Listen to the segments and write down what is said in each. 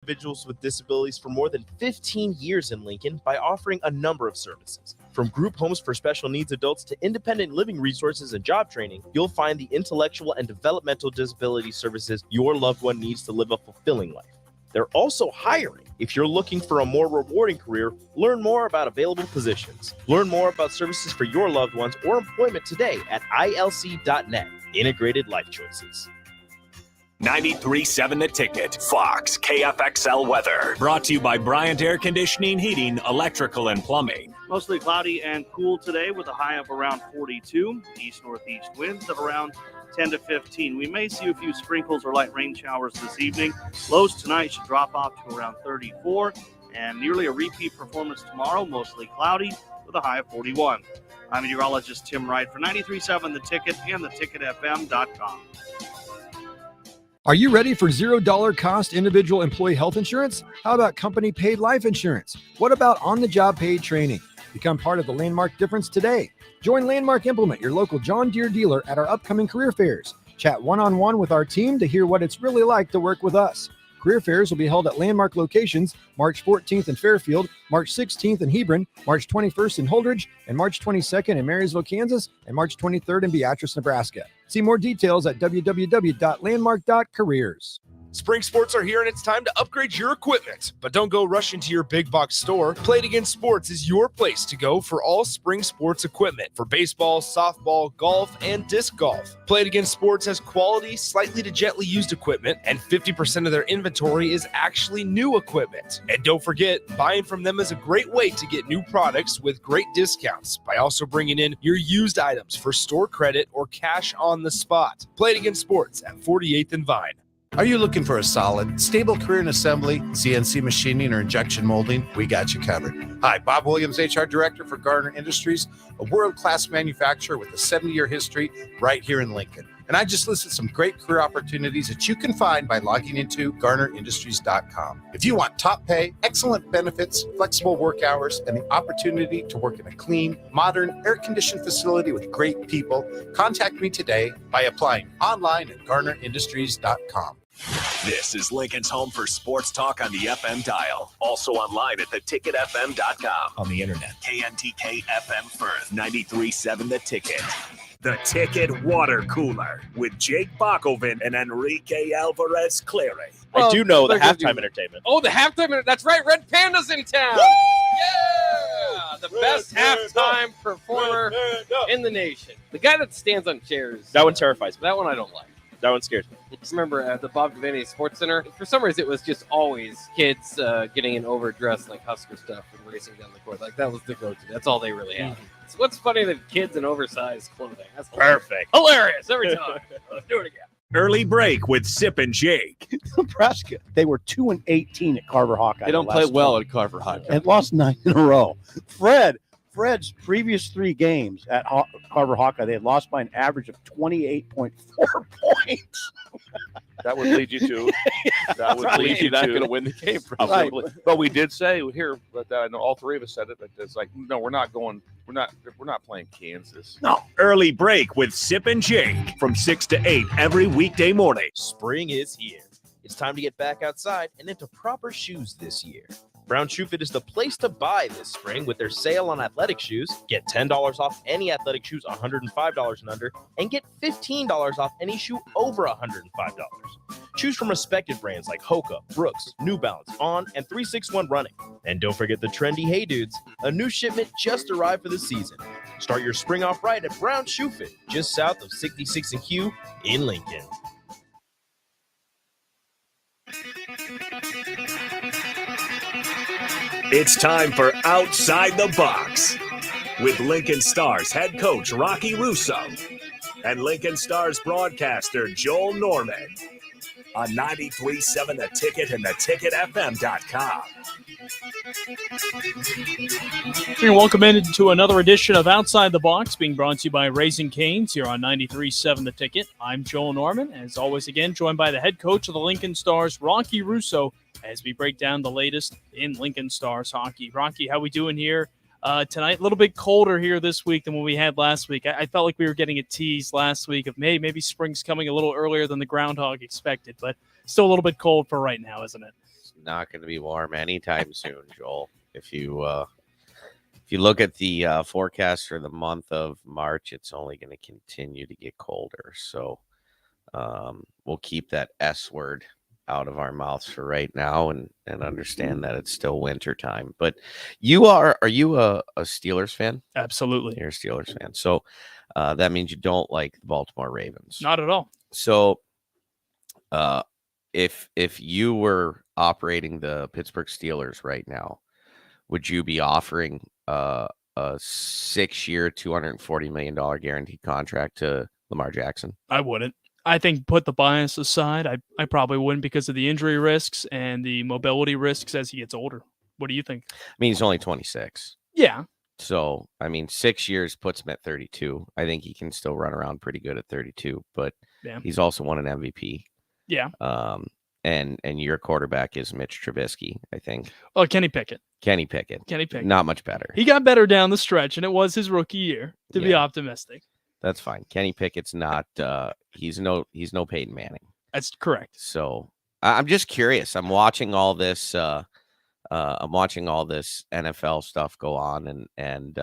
Individuals with disabilities for more than 15 years in Lincoln by offering a number of services. From group homes for special needs adults to independent living resources and job training, you'll find the intellectual and developmental disability services your loved one needs to live a fulfilling life. They're also hiring. If you're looking for a more rewarding career, learn more about available positions. Learn more about services for your loved ones or employment today at ilc.net. Integrated Life Choices. 93.7 The Ticket, Fox, KFXL weather. Brought to you by Bryant Air Conditioning, Heating, Electrical, and Plumbing. Mostly cloudy and cool today with a high of around 42. East-northeast winds of around 10 to 15. We may see a few sprinkles or light rain showers this evening. Lows tonight should drop off to around 34. And nearly a repeat performance tomorrow, mostly cloudy with a high of 41. I'm meteorologist Tim Wright for 93.7 The Ticket and theticketfm.com. Are you ready for $0 cost individual employee health insurance? How about company paid life insurance? What about on-the-job paid training? Become part of the Landmark difference today. Join Landmark Implement, your local John Deere dealer, at our upcoming career fairs. Chat one-on-one with our team to hear what it's really like to work with us. Career fairs will be held at Landmark locations March 14th in Fairfield, March 16th in Hebron, March 21st in Holdridge, and March 22nd in Marysville, Kansas, and March 23rd in Beatrice, Nebraska. See more details at www.landmark.careers. Spring sports are here and it's time to upgrade your equipment. But don't go rushing to your big box store. Play It Again Sports is your place to go for all spring sports equipment for baseball, softball, golf, and disc golf. Play It Again Sports has quality, slightly to gently used equipment, and 50% of their inventory is actually new equipment. And don't forget, buying from them is a great way to get new products with great discounts by also bringing in your used items for store credit or cash on the spot. Play It Again Sports at 48th and Vine. Are you looking for a solid, stable career in assembly, CNC machining, or injection molding? We got you covered. Hi, Bob Williams, HR Director for Garner Industries, a world-class manufacturer with a 70-year history right here in Lincoln. And I just listed some great career opportunities that you can find by logging into GarnerIndustries.com. If you want top pay, excellent benefits, flexible work hours, and the opportunity to work in a clean, modern, air-conditioned facility with great people, contact me today by applying online at GarnerIndustries.com. This is Lincoln's home for sports talk on the FM dial. Also online at theticketfm.com. On the internet. KNTK FM Firth, 93.7 The Ticket. The Ticket Water Cooler with Jake Bakoven and Enrique Alvarez Clary. I do know the halftime entertainment. Oh, the halftime. That's right. Red Panda's in town. Woo! Yeah. The best halftime performer in the nation. The guy that stands on chairs. That one terrifies me. That one I don't like. That one scares me. Just remember at the Bob Devaney Sports Center, for some reason it was just always kids getting in overdressed like Husker stuff and racing down the court. Like that was the go-to. That's all they really had. So what's funny than kids in oversized clothing? That's perfect. Hilarious every time. Let's do it again. Early break with Sip and Jake. Nebraska, they were 2-18 at Carver Hawkeye. They don't play well at Carver Hawkeye. And lost 9 in a row. Fred's previous 3 games at Carver Hawkeye, they had lost by an average of 28.4 points. That would lead you to. That would lead you not to. going to win the game, probably. Right. But we did say here, but I know all three of us said it. But it's like, no, we're not going. We're not playing Kansas. No. Early break with Sip and Jake from 6 to 8 every weekday morning. Spring is here. It's time to get back outside and into proper shoes this year. Brown Shoe Fit is the place to buy this spring with their sale on athletic shoes. Get $10 off any athletic shoes $105 and under, and get $15 off any shoe over $105. Choose from respected brands like Hoka, Brooks, New Balance, On, and 361 Running. And don't forget the trendy Hey Dudes. A new shipment just arrived for the season. Start your spring off right at Brown Shoe Fit, just south of 66 and Q in Lincoln. It's time for Outside the Box with Lincoln Stars head coach Rocky Russo and Lincoln Stars broadcaster Joel Norman on 93.7 The Ticket and theticketfm.com. You're welcome into another edition of Outside the Box, being brought to you by Raising Cane's here on 93.7 The Ticket. I'm Joel Norman, as always again, joined by the head coach of the Lincoln Stars, Rocky Russo, as we break down the latest in Lincoln Stars hockey. Rocky, how we doing here tonight? A little bit colder here this week than what we had last week. I felt like we were getting a tease last week of maybe spring's coming a little earlier than the groundhog expected, but still a little bit cold for right now, isn't it? not going to be warm anytime soon, Joel. If you look at the forecast for the month of March, it's only going to continue to get colder. So we'll keep that S word out of our mouths for right now and understand that it's still winter time. But are you a Steelers fan? Absolutely. You're a Steelers fan. So that means you don't like the Baltimore Ravens. Not at all. So if you were operating the Pittsburgh Steelers right now, would you be offering a 6-year, $240 million guaranteed contract to Lamar Jackson? I wouldn't. I think put the bias aside, I probably wouldn't because of the injury risks and the mobility risks as he gets older. What do you think? I mean, he's only 26. Yeah. So, I mean, 6 years puts him at 32. I think he can still run around pretty good at 32, but he's also won an MVP. Yeah. And your quarterback is Mitch Trubisky, I think. Oh, Kenny Pickett. Kenny Pickett. Not much better. He got better down the stretch, and it was his rookie year, to be optimistic. That's fine. Kenny Pickett's not he's no Peyton Manning. That's correct. So I'm just curious. I'm watching all this NFL stuff go on, and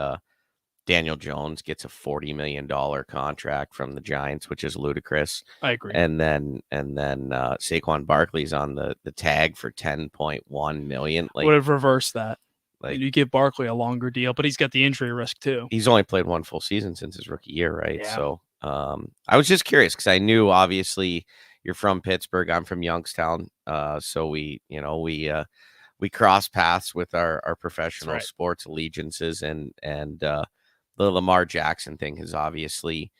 Daniel Jones gets a $40 million contract from the Giants, which is ludicrous. I agree. And then Saquon Barkley's on the tag for $10.1 million. Would have reversed that. Like, you give Barkley a longer deal, but he's got the injury risk too. He's only played one full season since his rookie year, right? Yeah. So I was just curious because I knew obviously you're from Pittsburgh. I'm from Youngstown. So we cross paths with our professional sports allegiances, and the Lamar Jackson thing has obviously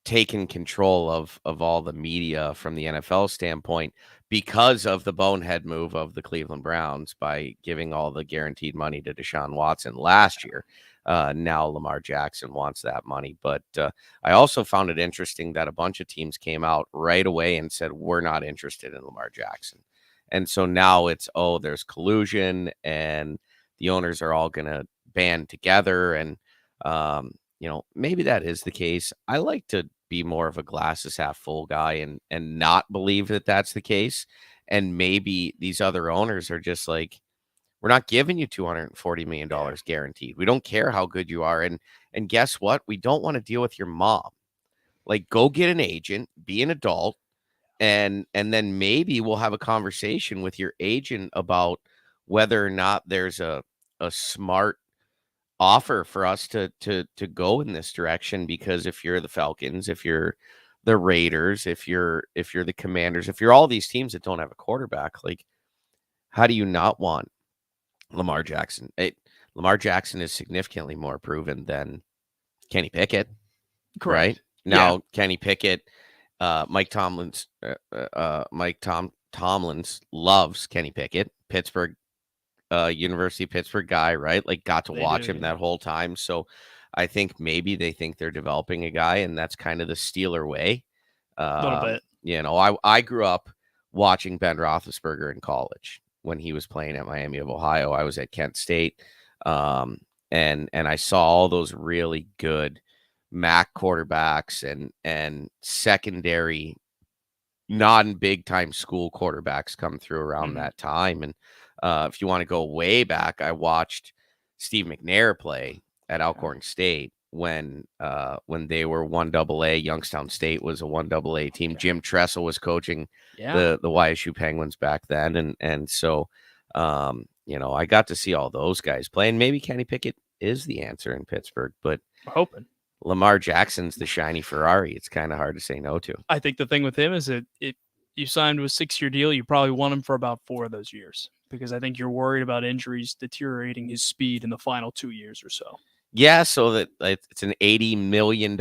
taken control of all the media from the NFL standpoint because of the bonehead move of the Cleveland Browns by giving all the guaranteed money to Deshaun Watson last year. Now Lamar Jackson wants that money. But I also found it interesting that a bunch of teams came out right away and said, we're not interested in Lamar Jackson. And so now it's, there's collusion and the owners are all going to band together. And, maybe that is the case. I like to be more of a glasses half full guy and not believe that that's the case. And maybe these other owners are just like, we're not giving you $240 million guaranteed. We don't care how good you are. And guess what? We don't want to deal with your mom. Like, go get an agent, be an adult, and then maybe we'll have a conversation with your agent about whether or not there's a smart offer for us to go in this direction. Because if you're the Falcons, if you're the Raiders, if you're the Commanders, if you're all these teams that don't have a quarterback, like, how do you not want Lamar Jackson? Lamar Jackson is significantly more proven than Kenny Pickett. Correct. Right now, Kenny Pickett, Mike Tomlins loves Kenny Pickett. Pittsburgh, University of Pittsburgh guy, right? Like, got to watch him that whole time. So I think maybe they think they're developing a guy, and that's kind of the Steeler way. A little bit. I grew up watching Ben Roethlisberger in college when he was playing at Miami of Ohio. I was at Kent State, and I saw all those really good MAC quarterbacks and secondary non-big time school quarterbacks come through around that time. And if you want to go way back, I watched Steve McNair play at Alcorn State when they were 1AA. Youngstown State was a 1AA team. Jim Tressel was coaching the YSU Penguins back then. And so, I got to see all those guys play, and maybe Kenny Pickett is the answer in Pittsburgh, but we're hoping Lamar Jackson's the shiny Ferrari. It's kind of hard to say no to. I think the thing with him is that if you signed a 6-year deal, you probably want him for about 4 of those years, because I think you're worried about injuries deteriorating his speed in the final 2 years or so. Yeah, so that it's an $80 million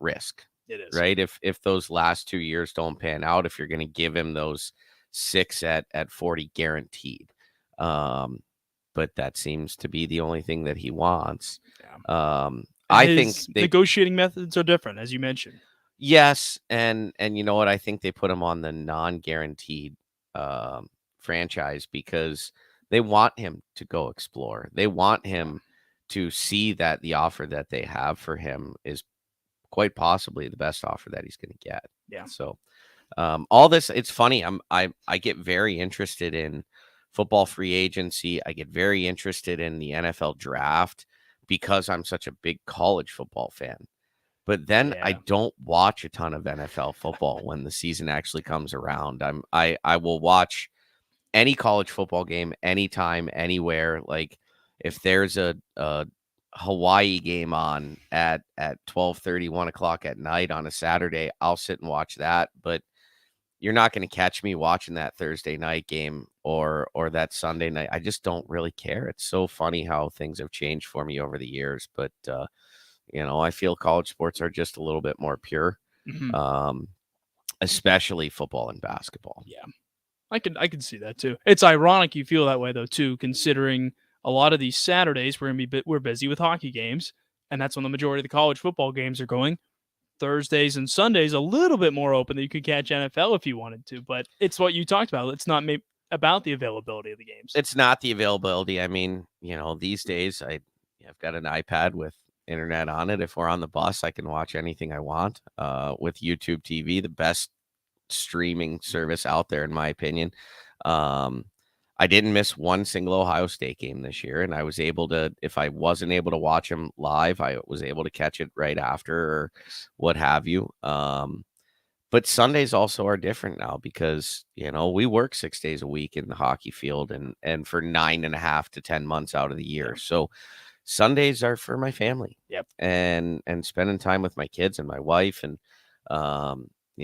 risk. It is. Right? If those last 2 years don't pan out, if you're going to give him those 6 at 40 guaranteed. But that seems to be the only thing that he wants. Yeah. I think negotiating methods are different, as you mentioned. Yes, and you know what? I think they put him on the non-guaranteed franchise because they want him to go explore. They want him to see that the offer that they have for him is quite possibly the best offer that he's going to get. Yeah. So All this, it's funny. I get very interested in football free agency. I get very interested in the NFL draft because I'm such a big college football fan. But then I don't watch a ton of NFL football when the season actually comes around. I will watch any college football game anytime, anywhere. Like if there's a Hawaii game on at 12:30, 1 o'clock at night on a Saturday, I'll sit and watch that. But you're not going to catch me watching that Thursday night game or that Sunday night. I just don't really care. It's so funny how things have changed for me over the years. But I feel college sports are just a little bit more pure, especially football and basketball. Yeah, I can see that too. It's ironic you feel that way though too, considering a lot of these Saturdays we're busy with hockey games, and that's when the majority of the college football games are going. Thursdays and Sundays a little bit more open that you could catch NFL if you wanted to, but it's what you talked about. It's not about the availability of the games. It's not the availability. I mean, these days I've got an iPad with internet on it. If we're on the bus, I can watch anything I want with YouTube TV, the best streaming service out there, in my opinion. I didn't miss one single Ohio State game this year, and I was able to, if I wasn't able to watch them live, I was able to catch it right after or what have you. But Sundays also are different now because, we work 6 days a week in the hockey field and for 9.5 to 10 months out of the year. So Sundays are for my family. Yep. And spending time with my kids and my wife. And,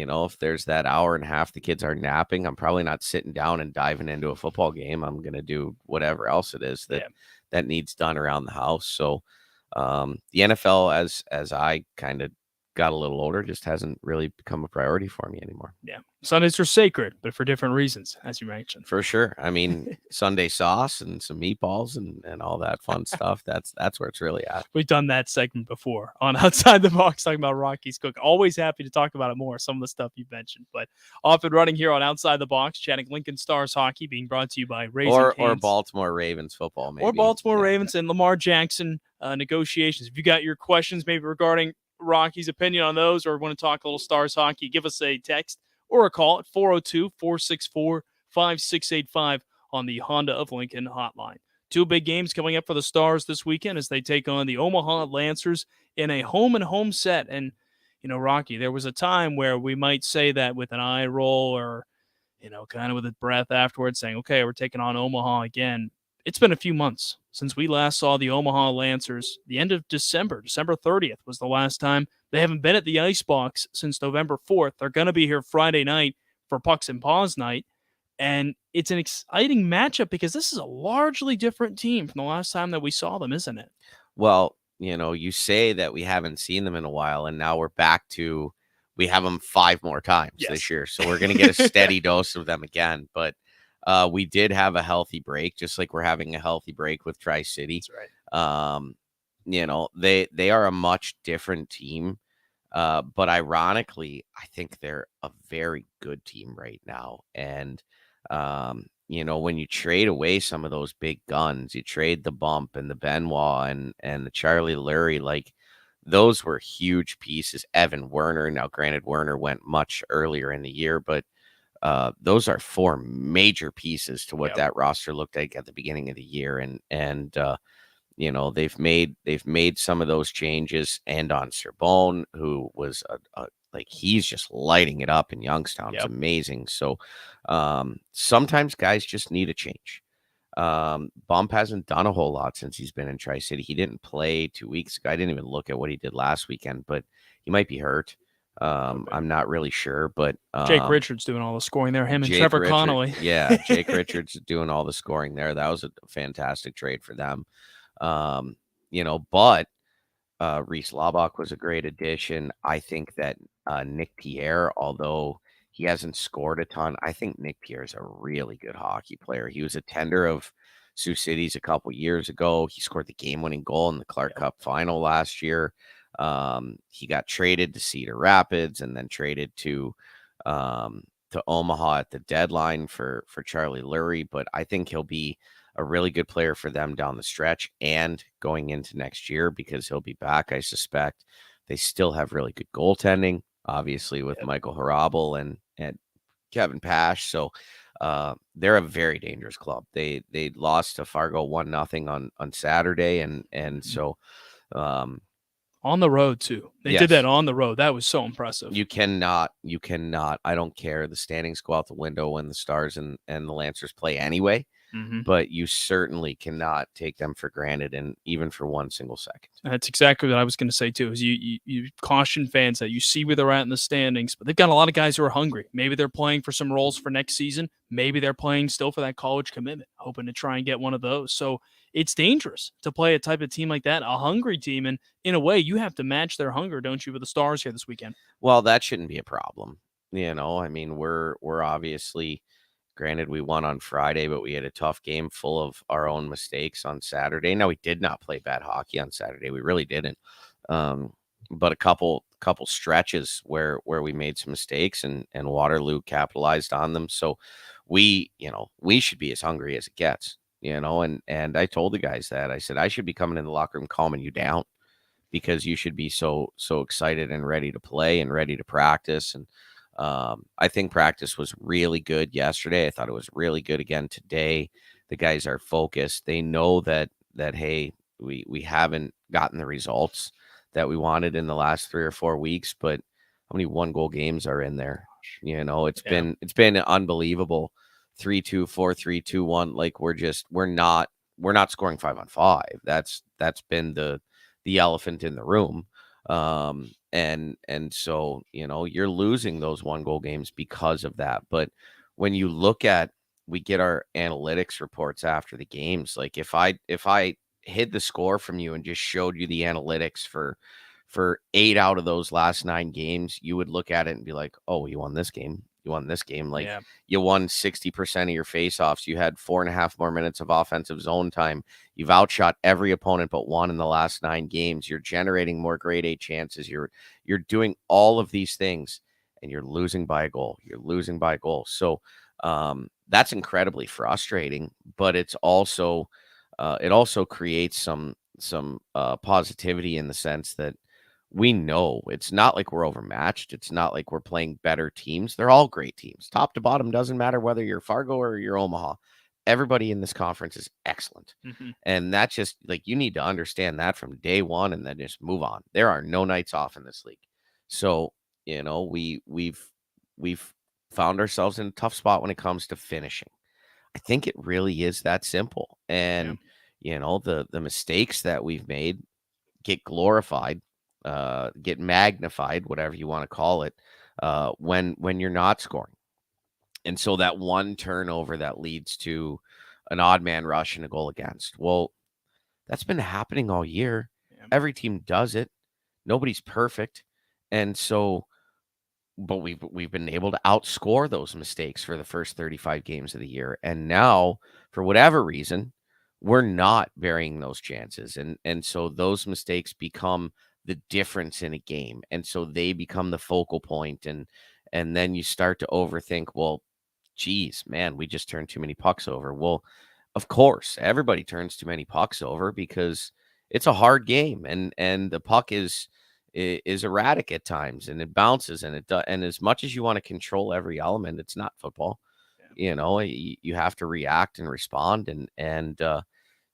if there's that hour and a half the kids are napping, I'm probably not sitting down and diving into a football game. I'm going to do whatever else it is that needs done around the house. So the NFL, as I kind of got a little older, just hasn't really become a priority for me anymore. Yeah. Sundays are sacred, but for different reasons, as you mentioned. For sure. I mean, Sunday sauce and some meatballs and all that fun stuff. That's where it's really at. We've done that segment before on Outside the Box, talking about Rocky's Cook. Always happy to talk about it more, some of the stuff you mentioned. But off and running here on Outside the Box, chatting Lincoln Stars hockey, being brought to you by Raising Cane's. Or Baltimore Ravens football, maybe. Or Baltimore Ravens and Lamar Jackson negotiations. If you got your questions maybe regarding Rocky's opinion on those or want to talk a little Stars hockey, give us a text or a call at 402-464-5685 on the Honda of Lincoln hotline. Two big games coming up for the Stars this weekend as they take on the Omaha Lancers in a home-and-home set. And, Rocky, there was a time where we might say that with an eye roll or, kind of with a breath afterwards saying, okay, we're taking on Omaha again. It's been a few months since we last saw the Omaha Lancers. The end of December 30th was the last time. They haven't been at the Icebox since November 4th. They're going to be here Friday night for Pucks and Paws night. And it's an exciting matchup because this is a largely different team from the last time that we saw them, isn't it? Well, you say that we haven't seen them in a while, and now we're back to we have them 5 more times this year. So we're going to get a steady dose of them again. But we did have a healthy break, just like we're having a healthy break with Tri-City. That's right. They are a much different team. But ironically, I think they're a very good team right now. And, when you trade away some of those big guns, you trade the Bump and the Benoit and the Charlie Lurie, like those were huge pieces. Evan Werner, now granted Werner went much earlier in the year, but those are 4 major pieces to what that roster looked like at the beginning of the year. And they've made some of those changes, and on Serbone, who was he's just lighting it up in Youngstown. It's amazing. So sometimes guys just need a change. Bump hasn't done a whole lot since he's been in Tri-City. He didn't play 2 weeks ago. I didn't even look at what he did last weekend, but he might be hurt. I'm not really sure, but Jake Richards doing all the scoring there. Him and Trevor Connolly. Yeah, Jake Richards doing all the scoring there. That was a fantastic trade for them. But Reese Laubach was a great addition. I think that Nick Pierre, although he hasn't scored a ton, I think Nick Pierre is a really good hockey player. He was a tender of Sioux City's a couple years ago. He scored the game-winning goal in the Clark Cup final last year. He got traded to Cedar Rapids and then traded to Omaha at the deadline for Charlie Lurie. But I think he'll be a really good player for them down the stretch and going into next year because he'll be back, I suspect. They still have really good goaltending, obviously, with Michael Harabel and Kevin Pash. So they're a very dangerous club. They lost to Fargo 1-0 on Saturday, and so on the road too. They did that on the road. That was so impressive. You cannot. I don't care. The standings go out the window when the Stars and the Lancers play anyway. But you certainly cannot take them for granted, and even for one single second. That's exactly what I was going to say too. Is you caution fans that you see where they're at in the standings, but they've got a lot of guys who are hungry. Maybe they're playing for some roles for next season. Maybe they're playing still for that college commitment, hoping to try and get one of those. So it's dangerous to play a type of team like that, a hungry team, and in a way, you have to match their hunger, don't you, with the Stars here this weekend? Well, that shouldn't be a problem. I mean, we're obviously. Granted, we won on Friday, but we had a tough game full of our own mistakes on Saturday. Now, we did not play bad hockey on Saturday. We really didn't. But a couple stretches where we made some mistakes, and Waterloo capitalized on them. So we should be as hungry as it gets, and I told the guys that. I said, I should be coming in the locker room calming you down, because you should be so excited and ready to play and ready to practice. And I think practice was really good yesterday. I thought it was really good again today. The guys are focused. They know that hey, we haven't gotten the results that we wanted in the last 3 or 4 weeks, but how many 1-goal games are in there? It's been unbelievable. 3-2, 4-3, 2-1. Like we're not scoring 5-on-5. That's been the elephant in the room. And so, you're losing those 1-goal games because of that. But when you look at, we get our analytics reports after the games. Like if I hid the score from you and just showed you the analytics for 8 out of those last 9 games, you would look at it and be like, oh, you won this game. You won this game. Like you won 60% of your faceoffs. You had 4.5 more minutes of offensive zone time. You've outshot every opponent but one in the last 9 games. You're generating more grade A chances. You're doing all of these things, and you're losing by a goal. So that's incredibly frustrating, but it's also it also creates some positivity in the sense that we know it's not like we're overmatched. It's not like we're playing better teams. They're all great teams. Top to bottom, doesn't matter whether you're Fargo or you're Omaha. Everybody in this conference is excellent. And that's just like, you need to understand that from day one and then just move on. There are no nights off in this league. So, we've found ourselves in a tough spot when it comes to finishing. I think it really is that simple. And, the mistakes that we've made get glorified, get magnified, whatever you want to call it, when you're not scoring. And so that one turnover that leads to an odd man rush and a goal against. Well, that's been happening all year. Every team does it. Nobody's perfect. And so, but we've been able to outscore those mistakes for the first 35 games of the year. And now, for whatever reason, we're not burying those chances. And so those mistakes become the difference in a game. And so they become the focal point. And then you start to overthink, well, geez, man, we just turned too many pucks over. Well, of course, everybody turns too many pucks over because it's a hard game, and the puck is erratic at times, and it bounces, and and as much as you want to control every element, it's not football. You have to react and respond, and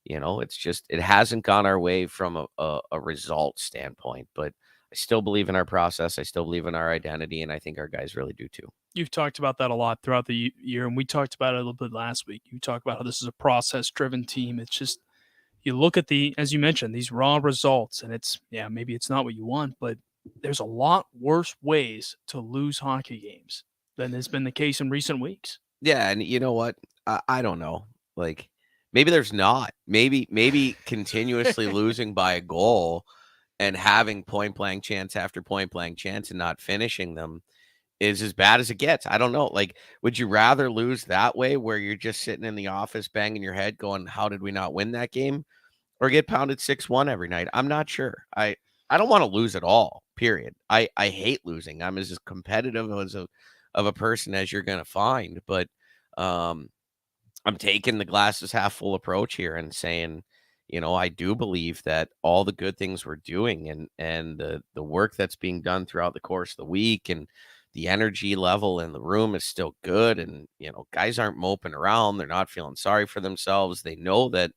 it's just, it hasn't gone our way from a result standpoint, but I still believe in our process. I still believe in our identity, and I think our guys really do too. You've talked about that a lot throughout the year, and we talked about it a little bit last week. You talked about how this is a process-driven team. It's just, you look at as you mentioned, these raw results, and maybe it's not what you want, but there's a lot worse ways to lose hockey games than has been the case in recent weeks. Yeah, and you know what? I don't know. Like, maybe there's not. Maybe continuously losing by a goal and having point-blank chance after point-blank chance and not finishing them is as bad as it gets. I don't know. Like, would you rather lose that way, where you're just sitting in the office banging your head going, how did we not win that game? Or get pounded 6-1 every night? I'm not sure. I don't want to lose at all, period. I hate losing. I'm as competitive of a person as you're going to find. But I'm taking the glasses half full approach here and saying, I do believe that all the good things we're doing and the work that's being done throughout the course of the week and the energy level in the room is still good, and guys aren't moping around. They're not feeling sorry for themselves. They know that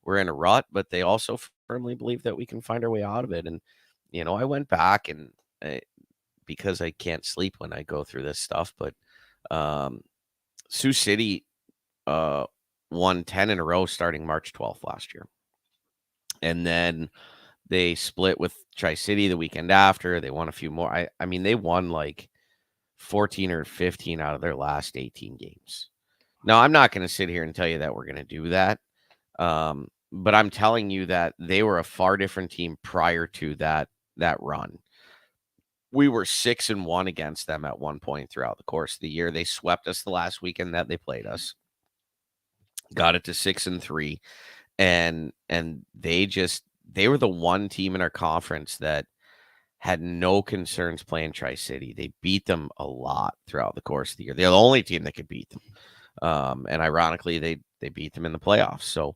we're in a rut, but they also firmly believe that we can find our way out of it. And I went back and because I can't sleep when I go through this stuff, but Sioux City won 10 in a row starting March 12th last year. And then they split with Tri-City the weekend after. They won a few more. I mean, they won like 14 or 15 out of their last 18 games. Now, I'm not going to sit here and tell you that we're going to do that. But I'm telling you that they were a far different team prior to that run. We were 6-1 against them at one point throughout the course of the year. They swept us the last weekend that they played us. Got it to 6-3. And they were the one team in our conference that had no concerns playing Tri-City. They beat them a lot throughout the course of the year. They're the only team that could beat them. And ironically, they beat them in the playoffs. So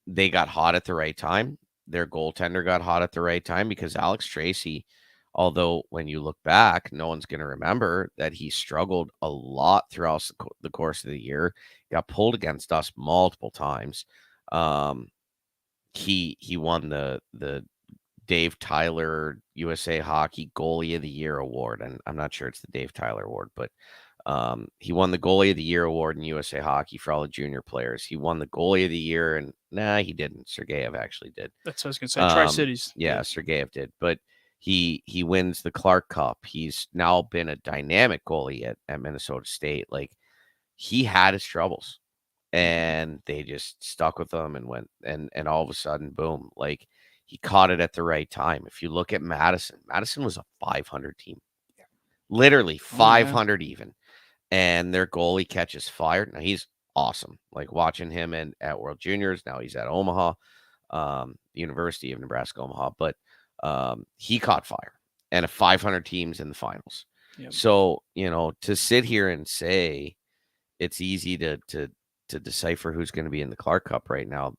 they got hot at the right time. Their goaltender got hot at the right time because Alex Tracy, although when you look back, no one's going to remember that he struggled a lot throughout the course of the year. Got pulled against us multiple times. He won the Dave Tyler USA Hockey Goalie of the Year award, and I'm not sure it's the Dave Tyler award, but he won the Goalie of the Year award in USA Hockey for all the junior players. He won the Goalie of the Year, and he didn't. Sergeyev actually did. That's what I was going to say. Tri-Cities. Yeah, Sergeyev did, but he wins the Clark Cup. He's now been a dynamic goalie at Minnesota State. Like, he had his troubles, and they just stuck with him and went, and all of a sudden, boom, like, he caught it at the right time. If you look at Madison was a 500 team, literally 500 even, and their goalie catches fire. Now he's awesome. Like, watching him at World Juniors. Now he's at Omaha, University of Nebraska Omaha, but he caught fire, and a 500 teams in the finals. Yep. So to sit here and say it's easy to decipher who's going to be in the Clark Cup right now,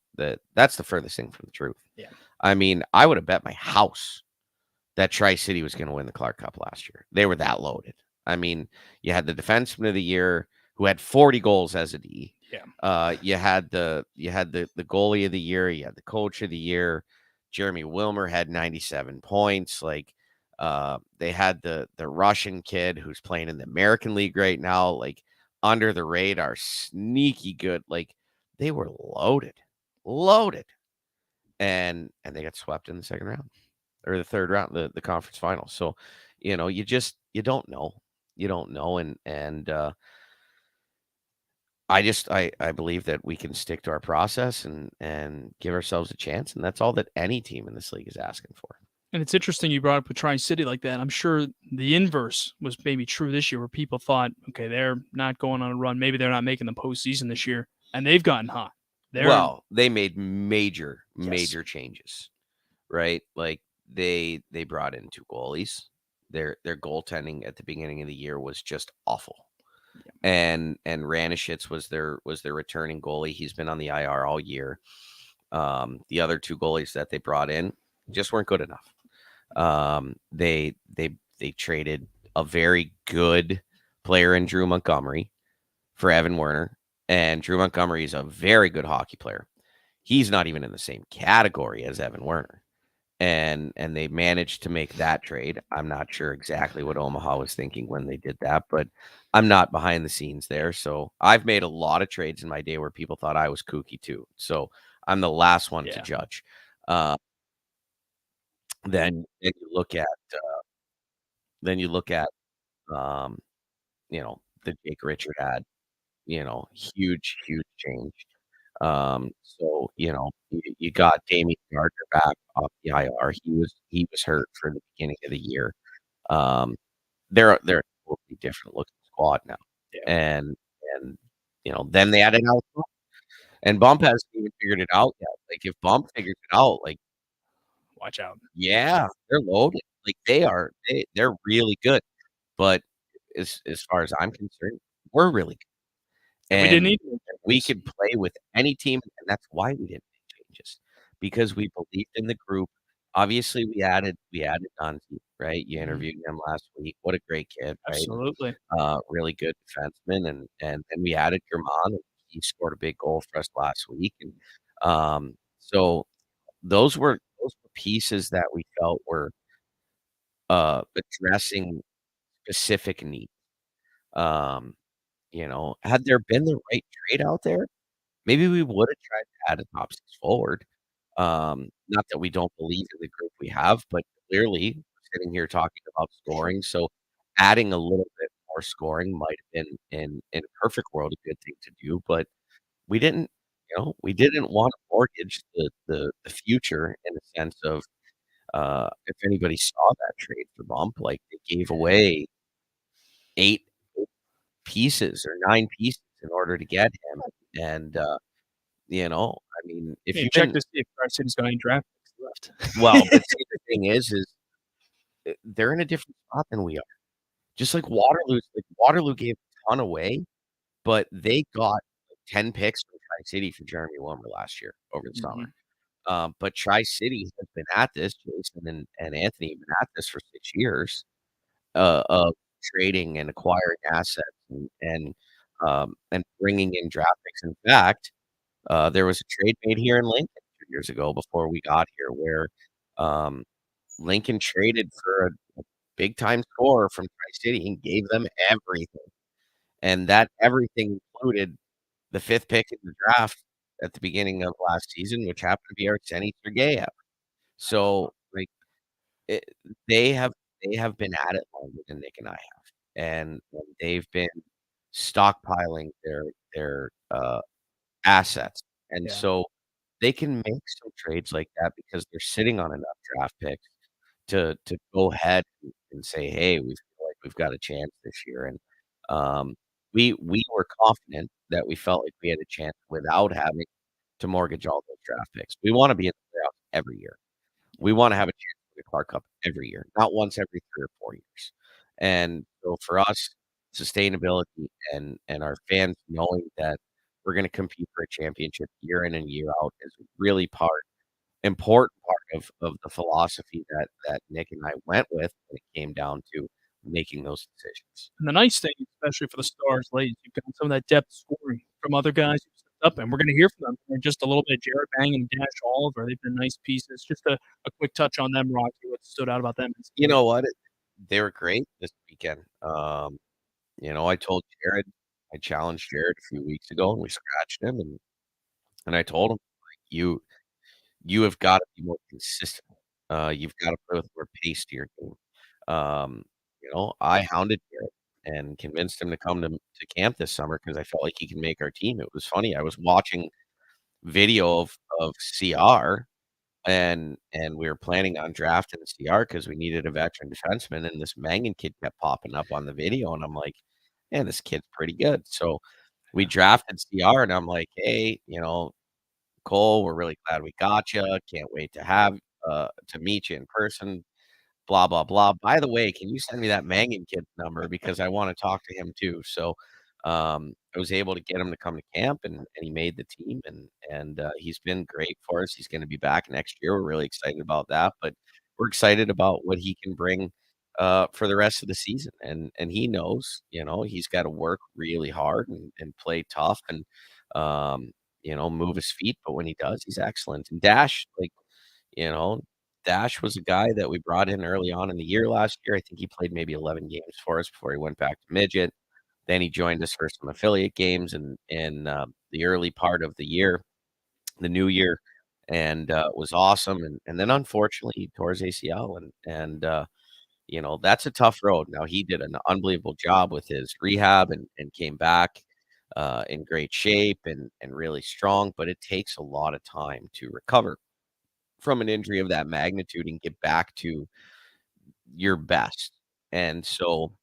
that's the furthest thing from the truth. Yeah. I mean, I would have bet my house that Tri-City was going to win the Clark Cup last year. They were that loaded. I mean, you had the defenseman of the year who had 40 goals as a D. Yeah. You had the goalie of the year. You had the coach of the year. Jeremy Wilmer had 97 points. Like, they had the Russian kid who's playing in the American League right now, like, under the radar, sneaky good. Like, they were loaded. And they got swept in the second round or the third round, the conference final. So, you don't know. You don't know. And I believe that we can stick to our process and give ourselves a chance. And that's all that any team in this league is asking for. And it's interesting you brought up with Tri-City like that. I'm sure the inverse was maybe true this year, where people thought, okay, they're not going on a run. Maybe they're not making the postseason this year, and they've gotten hot. They made major changes, right? Like, they brought in 2 goalies. Their goaltending at the beginning of the year was just awful. Yeah. And Ranishitz was their returning goalie. He's been on the IR all year. The other 2 goalies that they brought in just weren't good enough. They traded a very good player in Drew Montgomery for Evan Werner, and Drew Montgomery is a very good hockey player. He's not even in the same category as Evan Werner. And they managed to make that trade. I'm not sure exactly what Omaha was thinking when they did that, but I'm not behind the scenes there. So I've made a lot of trades in my day where people thought I was kooky too. So I'm the last one to judge. Then you look at the Jake Richard ad, huge change. So you got Damien Gardner back off the IR. He was hurt for the beginning of the year. They're a totally different looking squad now. Yeah. And then they added Alex Bump. And Bump hasn't even figured it out yet. Like, if Bump figures it out, like, watch out. Yeah, they're loaded. Like, they're really good. But as far as I'm concerned, we're really good. And we didn't need we could play with any team, and that's why we didn't make changes, because we believed in the group obviously we added Nancy, right? You interviewed him last week. What a great kid, right? Absolutely. Really good defenseman, and we added German, and he scored a big goal for us last week, and so those were pieces that we felt were addressing specific needs. Um, had there been the right trade out there, maybe we would have tried to add a top six forward. Not that we don't believe in the group we have, but clearly we're sitting here talking about scoring. So adding a little bit more scoring might have been in a perfect world a good thing to do, but we didn't, we didn't want to mortgage the future in a sense of if anybody saw that trade for Bump, like they gave away eight pieces or nine pieces in order to get him. And I mean, if you check can, to see if Tri City's got any draft picks left. well, but see, the thing is they're in a different spot than we are. Just like Waterloo gave a ton away, but they got 10 picks from Tri City for Jeremy Wilmer last year over the summer. But Tri City has been at this, Jason and Anthony have been at this for 6 years of trading and acquiring assets and bringing in draft picks. In fact, there was a trade made here in Lincoln 2 years ago before we got here where Lincoln traded for a big time scorer from Tri City and gave them everything. And that everything included the 5th pick in the draft at the beginning of last season, which happened to be Arseny Sergeyev. So, like, they have been at it longer than Nick and I have, and they've been stockpiling their assets, and so they can make some trades like that because they're sitting on enough draft picks to go ahead and say, "Hey, we feel like we've got a chance this year," and we were confident that we felt like we had a chance without having to mortgage all those draft picks. We want to be in the playoffs every year. We want to have a chance to win the Clark Cup every year, not once every 3 or 4 years. And so for us, sustainability and our fans knowing that we're going to compete for a championship year in and year out is really important part of the philosophy that Nick and I went with when it came down to making those decisions. And the nice thing, especially for the Stars late, is you've got some of that depth scoring from other guys who stepped up, and we're going to hear from them in just a little bit. Jared Bang and Dash Oliver, they've been nice pieces. Just a quick touch on them, Rocky. What stood out about them? You know what? They were great this weekend. I told Jared, I challenged Jared a few weeks ago, and we scratched him, and I told him, like, you have got to be more consistent. You've got to play with more pace to your game. I hounded Jared and convinced him to come to camp this summer because I felt like he can make our team. It was funny. I was watching video of CR and we were planning on drafting the CR because we needed a veteran defenseman, and this Mangan kid kept popping up on the video, and I'm like, man, this kid's pretty good. So we drafted CR, and I'm like, hey, Cole, we're really glad we got you. Can't wait to meet you in person. Blah blah blah. By the way, can you send me that Mangan kid's number because I want to talk to him too? So I was able to get him to come to camp, and he made the team, and he's been great for us. He's going to be back next year. We're really excited about that, but we're excited about what he can bring for the rest of the season. And he knows, he's got to work really hard and play tough and move his feet. But when he does, he's excellent. And Dash, Dash was a guy that we brought in early on in the year last year. I think he played maybe 11 games for us before he went back to midget. Then he joined us for some affiliate games in the early part of the year, the new year, and was awesome. And then unfortunately he tore his ACL, and that's a tough road. Now he did an unbelievable job with his rehab and came back in great shape and really strong, but it takes a lot of time to recover from an injury of that magnitude and get back to your best. And so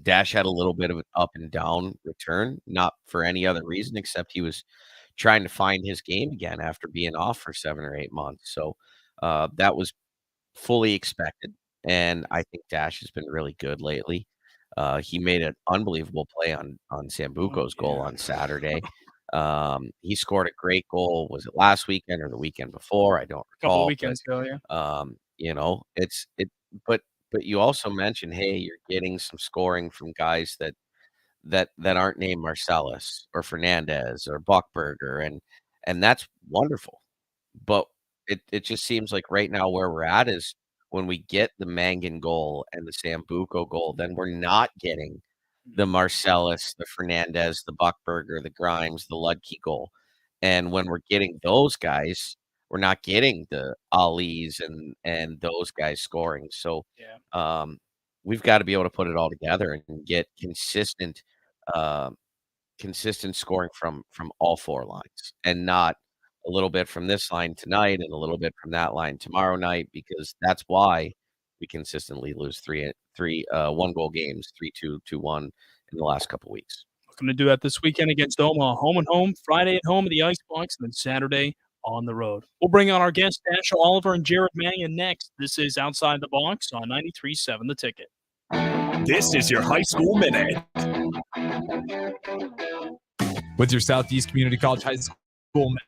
Dash had a little bit of an up and down return, not for any other reason except he was trying to find his game again after being off for 7 or 8 months. So that was fully expected. And I think Dash has been really good lately. He made an unbelievable play on Sambuco's goal on Saturday. He scored a great goal. Was it last weekend or the weekend before? I don't A couple recall. of weekends ago, yeah. But you also mentioned, hey, you're getting some scoring from guys that aren't named Marcellus or Fernandez or Buckberger, and that's wonderful. But it just seems like right now where we're at is when we get the Mangan goal and the Sambuco goal, then we're not getting the Marcellus, the Fernandez, the Buckberger, the Grimes, the Ludke goal. And when we're getting those guys, we're not getting the Alis and those guys scoring. So we've got to be able to put it all together and get consistent scoring from all four lines, and not a little bit from this line tonight and a little bit from that line tomorrow night, because that's why we consistently lose 1-goal games, 3-2, 2-1 in the last couple weeks. Looking to do that this weekend against Omaha. Home and home, Friday at home at the Icebox, and then Saturday on the road. We'll bring on our guests, Dasha Oliver and Jared Mangan, next. This is Outside the Box on 93.7 The Ticket. This is your High School Minute. With your Southeast Community College High School Minute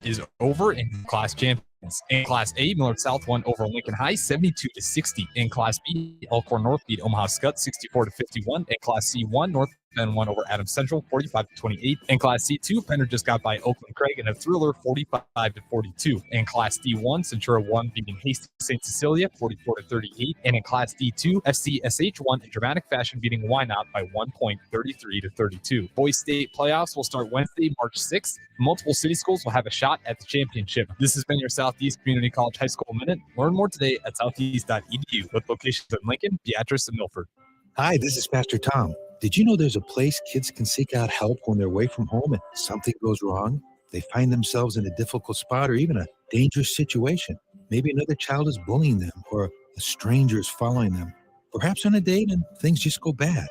is over in Class Champions. In Class A, Millard South won over Lincoln High 72-60. In Class B, Elkhorn North beat Omaha Skutt 64-51. In Class C1, North Bend won over Adams Central 45-28. In Class C2, Penner just got by Oakland Craig in a thriller 45-42. In Class D1, Centura won beating Hastings St. Cecilia 44-38. And in Class D2, FCSH won in dramatic fashion beating Wynot by 1 point 33-32. Boys State playoffs will start Wednesday, March 6th. Multiple city schools will have a shot at the championship. This has been your Southeast Community College High School Minute. Learn more today at southeast.edu with locations in Lincoln, Beatrice, and Milford. Hi, this is Pastor Tom. Did you know there's a place kids can seek out help when they're away from home and something goes wrong? They find themselves in a difficult spot or even a dangerous situation. Maybe another child is bullying them or a stranger is following them. Perhaps on a date and things just go bad.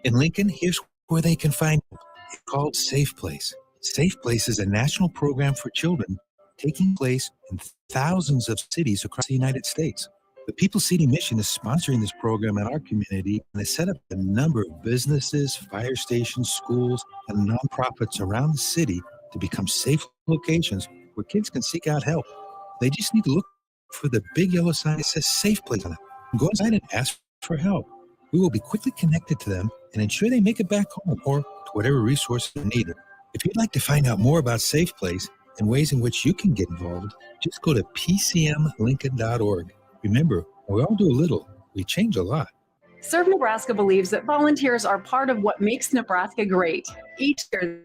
In Lincoln, here's where they can find help. It's called Safe Place. Safe Place is a national program for children taking place in thousands of cities across the United States. The People City Mission is sponsoring this program in our community, and they set up a number of businesses, fire stations, schools, and nonprofits around the city to become safe locations where kids can seek out help. They just need to look for the big yellow sign that says Safe Place on it and go inside and ask for help. We will be quickly connected to them and ensure they make it back home or to whatever resources are needed. If you'd like to find out more about Safe Place and ways in which you can get involved, just go to pcmlincoln.org. Remember, when we all do a little, we change a lot. Serve Nebraska believes that volunteers are part of what makes Nebraska great. Each year,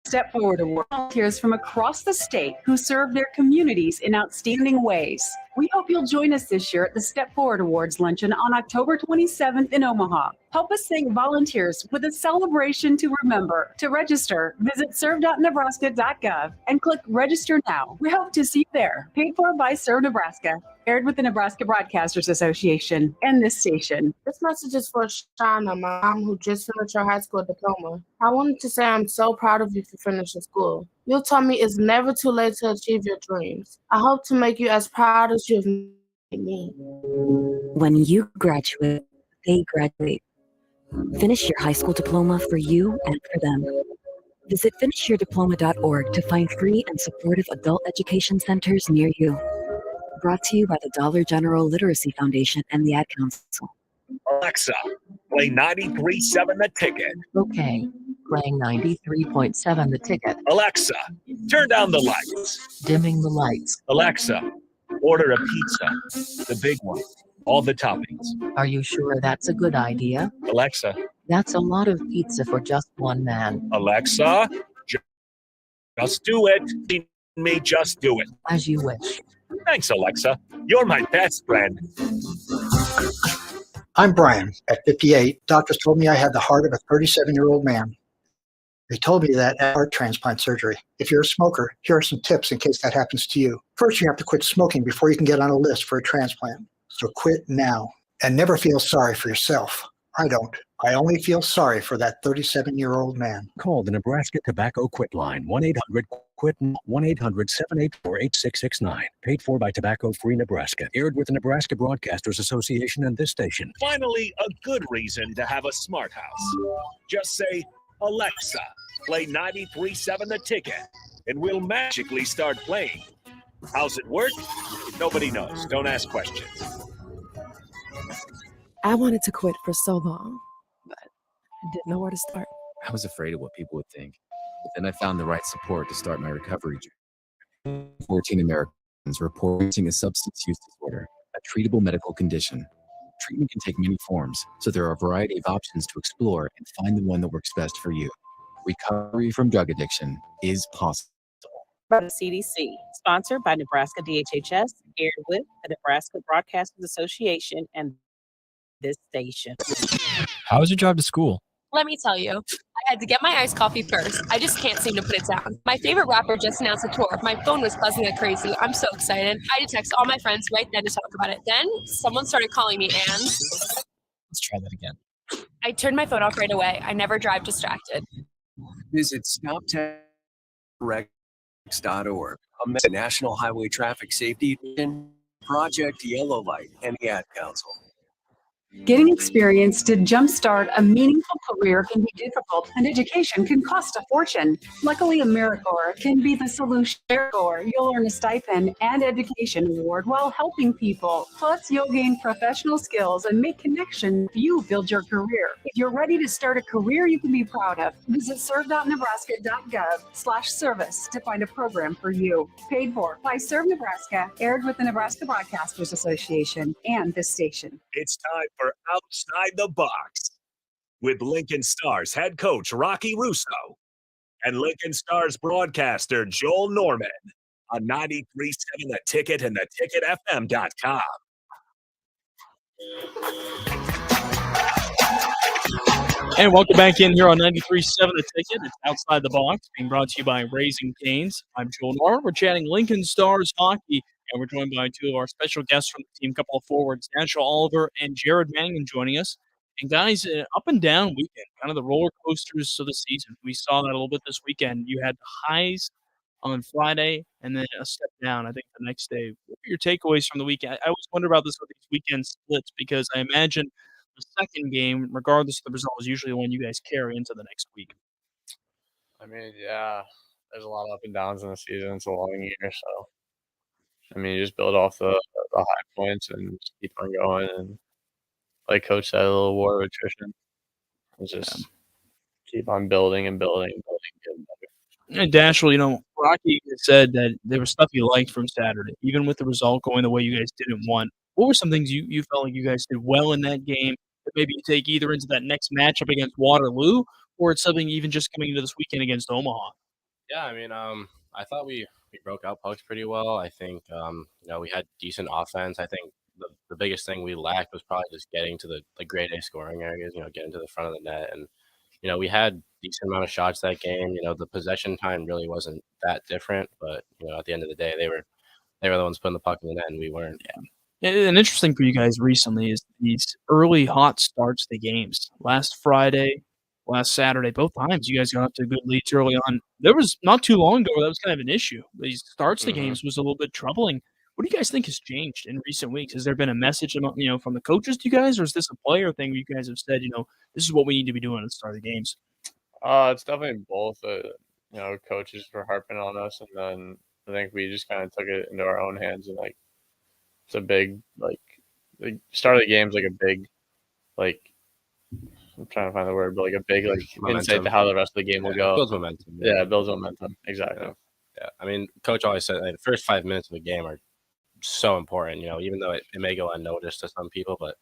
Step Forward Award volunteers from across the state who serve their communities in outstanding ways. We hope you'll join us this year at the Step Forward Awards luncheon on October 27th in Omaha. Help us thank volunteers with a celebration to remember. To register, visit serve.nebraska.gov and click Register Now. We hope to see you there. Paid for by Serve Nebraska. Aired with the Nebraska Broadcasters Association and this station. This message is for Shauna, my mom, who just finished her high school diploma. I wanted to say I'm so proud of you for finishing school. You told me it's never too late to achieve your dreams. I hope to make you as proud as you've made me. When you graduate, they graduate. Finish your high school diploma for you and for them. Visit finishyourdiploma.org to find free and supportive adult education centers near you. Brought to you by the Dollar General Literacy Foundation and the Ad Council. Alexa, play 93.7 The Ticket. Okay, playing 93.7 The Ticket. Alexa, turn down the lights. Dimming the lights. Alexa, order a pizza, the big one, all the toppings. Are you sure that's a good idea? Alexa. That's a lot of pizza for just one man. Alexa, just do it. Me, just do it. As you wish. Thanks, Alexa. You're my best friend. I'm Brian. At 58, doctors told me I had the heart of a 37-year-old man. They told me that at heart transplant surgery. If you're a smoker, here are some tips in case that happens to you. First, you have to quit smoking before you can get on a list for a transplant. So quit now. And never feel sorry for yourself. I don't. I only feel sorry for that 37-year-old man. Call the Nebraska Tobacco Quit line, 1-800-QUIT, 1-800-784-8669. Paid for by Tobacco Free Nebraska. Aired with the Nebraska Broadcasters Association and this station. Finally, a good reason to have a smart house. Just say, Alexa, Play 93.7 The Ticket, and we'll magically start playing. How's it work? Nobody knows. Don't ask questions. I wanted to quit for so long, but I didn't know where to start. I was afraid of what people would think. But then I found the right support to start my recovery journey. 14 Americans reporting a substance use disorder, a treatable medical condition. Treatment can take many forms, so there are a variety of options to explore and find the one that works best for you. Recovery from drug addiction is possible. By the CDC, sponsored by Nebraska DHHS, aired with the Nebraska Broadcasters Association and this station. How was your drive to school? Let me tell you, I had to get my iced coffee first. I just can't seem to put it down. My favorite rapper just announced a tour. My phone was buzzing like crazy. I'm so excited. I had to text all my friends right then to talk about it. Then someone started calling me and... Let's try that again. I turned my phone off right away. I never drive distracted. Visit StopTextRex.org, a National Highway Traffic Safety Project Yellow Light, and the Ad Council. Getting experience to jumpstart a meaningful career can be difficult, and education can cost a fortune. Luckily, AmeriCorps can be the solution. AmeriCorps, you'll earn a stipend and education award while helping people. Plus, you'll gain professional skills and make connections you build your career. If you're ready to start a career you can be proud of, visit serve.nebraska.gov/service to find a program for you. Paid for by Serve Nebraska, aired with the Nebraska Broadcasters Association and this station. It's time for Outside the Box with Lincoln Stars head coach Rocky Russo and Lincoln Stars broadcaster Joel Norman on 93.7 The Ticket and theticketfm.com. And welcome back in here on 93.7 The Ticket. It's Outside the Box, being brought to you by Raising Cane's. I'm Joel Norman. We're chatting Lincoln Stars hockey. And we're joined by two of our special guests from the team, couple of forwards, Nashville Oliver and Jared Mangan joining us. And guys, up and down weekend, kind of the roller coasters of the season. We saw that a little bit this weekend. You had highs on Friday and then a step down, I think, the next day. What were your takeaways from the weekend? I always wonder about this with these weekend splits because I imagine the second game, regardless of the result, is usually the one you guys carry into the next week. I mean, yeah, there's a lot of up and downs in the season. It's a long year, so. I mean, you just build off the high points and just keep on going. And like Coach said, a little war of attrition. It's just keep on building and building and building. Getting better. And Dashel, Rocky said that there was stuff you liked from Saturday, even with the result going the way you guys didn't want. What were some things you felt like you guys did well in that game that maybe you take either into that next matchup against Waterloo or it's something even just coming into this weekend against Omaha? Yeah, I mean, I thought we broke out pucks pretty well. I think, we had decent offense. I think the biggest thing we lacked was probably just getting to the grade A scoring areas, getting to the front of the net. And, we had decent amount of shots that game. The possession time really wasn't that different. But, at the end of the day, they were the ones putting the puck in the net and we weren't. Yeah. And interesting for you guys recently is these early hot starts to games. Last Friday, last Saturday, both times you guys got up to good leads early on. There was not too long ago where that was kind of an issue. These starts to games was a little bit troubling. What do you guys think has changed in recent weeks? Has there been a message, from the coaches to you guys, or is this a player thing where you guys have said, this is what we need to be doing at the start of the games? It's definitely both. Coaches were harping on us, and then I think we just kind of took it into our own hands and it's a big the start of the game's a big I'm trying to find the word, but a big insight to how the rest of the game will go. Builds momentum. Yeah, it builds momentum. Exactly. Yeah. I mean, Coach always said the first 5 minutes of the game are so important. Even though it may go unnoticed to some people, but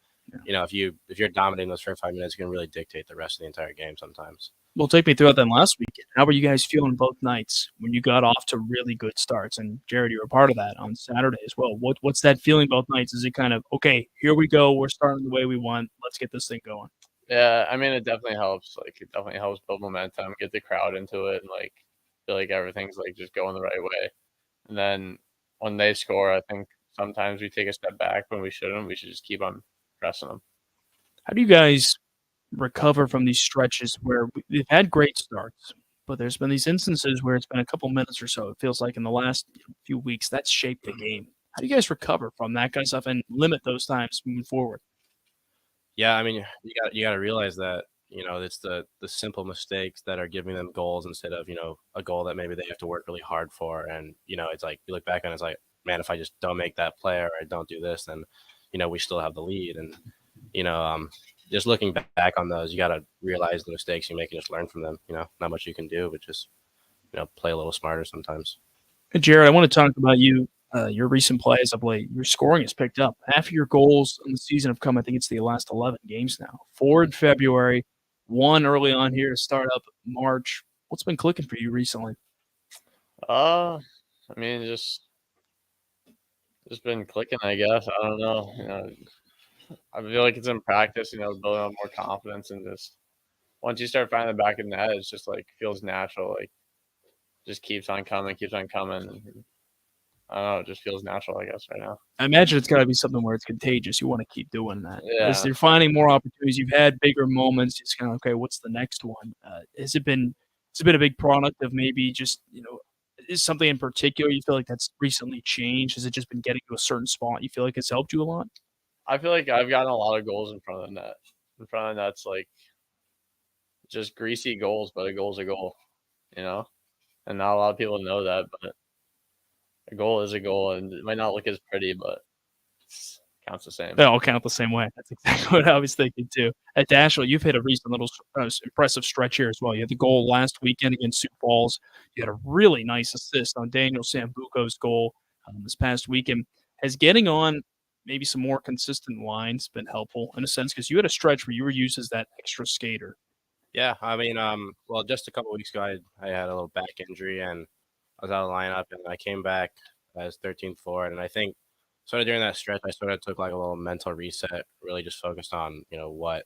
if you're dominating those first 5 minutes, you can really dictate the rest of the entire game sometimes. Well, take me through that last weekend. How were you guys feeling both nights when you got off to really good starts? And Jared, you were a part of that on Saturday as well. What's that feeling both nights? Is it kind of, okay, here we go, we're starting the way we want, let's get this thing going? Yeah, I mean, it definitely helps. It definitely helps build momentum, get the crowd into it, and feel like everything's just going the right way. And then when they score, I think sometimes we take a step back when we shouldn't. We should just keep on pressing them. How do you guys recover from these stretches where we've had great starts, but there's been these instances where it's been a couple minutes or so, it feels like in the last few weeks, that's shaped the game. How do you guys recover from that kind of stuff and limit those times moving forward? Yeah, I mean, you got to realize that it's the simple mistakes that are giving them goals instead of, a goal that maybe they have to work really hard for. And, it's like you look back and it's like, man, if I just don't make that play or I don't do this, then, we still have the lead. And, just looking back on those, you got to realize the mistakes you make and just learn from them. Not much you can do, but just, play a little smarter sometimes. Hey, Jared, I want to talk about you, your recent play as of late. Your scoring has picked up. Half of your goals in the season have come, I think it's the last 11 games now. 4 in February, 1 early on here to start up March. What's been clicking for you recently? I mean, just been clicking, I guess. I don't know. I feel like it's in practice, building up more confidence, and just once you start finding the back of the net, it's just like feels natural. Like just keeps on coming. And I don't know, it just feels natural, I guess, right now. I imagine it's got to be something where it's contagious. You want to keep doing that. Yeah. As you're finding more opportunities, you've had bigger moments. It's kind of, okay, what's the next one? Has it been a big product of maybe just, is something in particular you feel like that's recently changed? Has it just been getting to a certain spot you feel like it's helped you a lot? I feel like I've gotten a lot of goals in front of the net. In front of the net's like just greasy goals, but a goal's a goal, And not a lot of people know that, but a goal is a goal, and it might not look as pretty, but it counts the same. They all count the same way. That's exactly what I was thinking too. At Dashville, you've hit a recent little impressive stretch here as well. You had the goal last weekend against Sioux Falls. You had a really nice assist on Daniel Sambuco's goal this past weekend. Has getting on maybe some more consistent lines been helpful in a sense, because you had a stretch where you were used as that extra skater? Yeah, I mean, well, just a couple of weeks ago, I had a little back injury and I was out of the lineup, and I came back as 13th forward. And I think sort of during that stretch, I sort of took like a little mental reset, really just focused on, what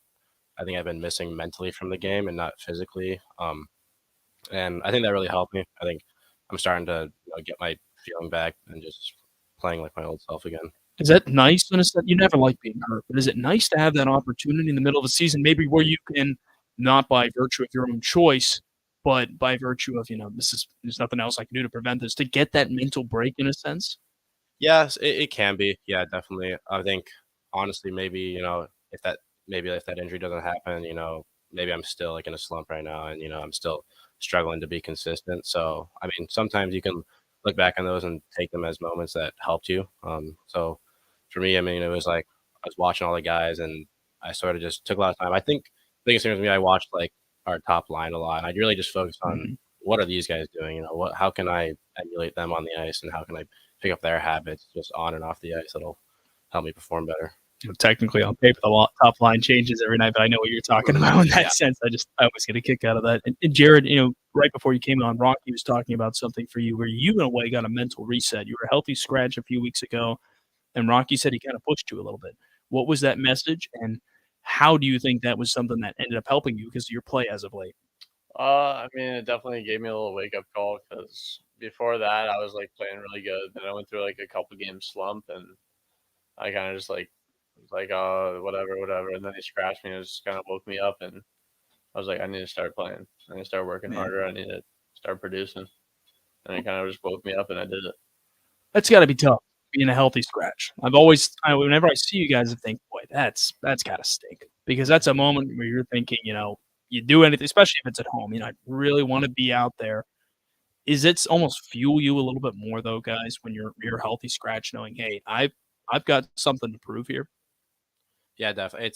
I think I've been missing mentally from the game and not physically. And I think that really helped me. I think I'm starting to get my feeling back and just playing like my old self again. Is that nice? You never like being hurt, but is it nice to have that opportunity in the middle of the season, maybe where you can, not by virtue of your own choice, but by virtue of, there's nothing else I can do to prevent this, to get that mental break in a sense? Yes, it can be. Yeah, definitely. I think honestly, maybe, if that injury doesn't happen, maybe I'm still like in a slump right now, and, I'm still struggling to be consistent. So, I mean, sometimes you can look back on those and take them as moments that helped you. So for me, I mean, it was like I was watching all the guys, and I sort of just took a lot of time. I think the biggest thing with me, I watched like our top line a lot. I really just focused on what are these guys doing? How can I emulate them on the ice, and how can I pick up their habits just on and off the ice that'll help me perform better. Technically on paper, the top line changes every night, but I know what you're talking about in that sense. I always get a kick out of that. And Jared, right before you came on, Rocky was talking about something for you where you, in a way, got a mental reset. You were a healthy scratch a few weeks ago, and Rocky said he kind of pushed you a little bit. What was that message, and how do you think that was something that ended up helping you because of your play as of late? I mean, it definitely gave me a little wake-up call, because before that, I was like playing really good. Then I went through like a couple game slump, and I kind of just was like, oh, whatever. And then he scratched me, and it just kind of woke me up, and I was like, I need to start playing. I need to start working harder. I need to start producing. And it kind of just woke me up, and I did it. That's got to be tough, being a healthy scratch. Whenever I see you guys, I think, boy, that's got to stink, because that's a moment where you're thinking, you do anything, especially if it's at home. I really want to be out there. Is it almost fuel you a little bit more though, guys, when you're a healthy scratch, knowing, hey, I've got something to prove here? Yeah, definitely.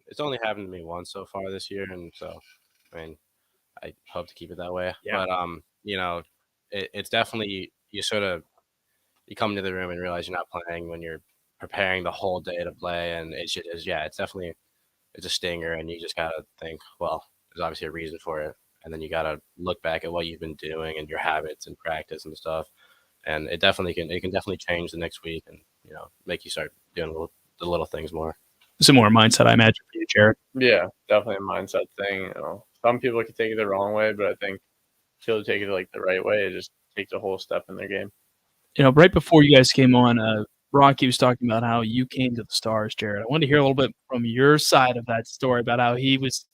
It's only happened to me once so far this year, and so I hope to keep it that way. Yeah. But it's definitely you come into the room and realize you're not playing when you're preparing the whole day to play, and it's definitely it's a stinger, and you just gotta think, well, there's obviously a reason for it, and then you gotta look back at what you've been doing and your habits and practice and stuff, and it can definitely change the next week, and make you start doing the little things more. Similar mindset, I imagine, for you, Jared. Yeah, definitely a mindset thing. Some people can take it the wrong way, but I think if you take it like the right way, it just takes a whole step in their game. Right before you guys came on, Rocky was talking about how you came to the Stars, Jared. I wanted to hear a little bit from your side of that story about how he was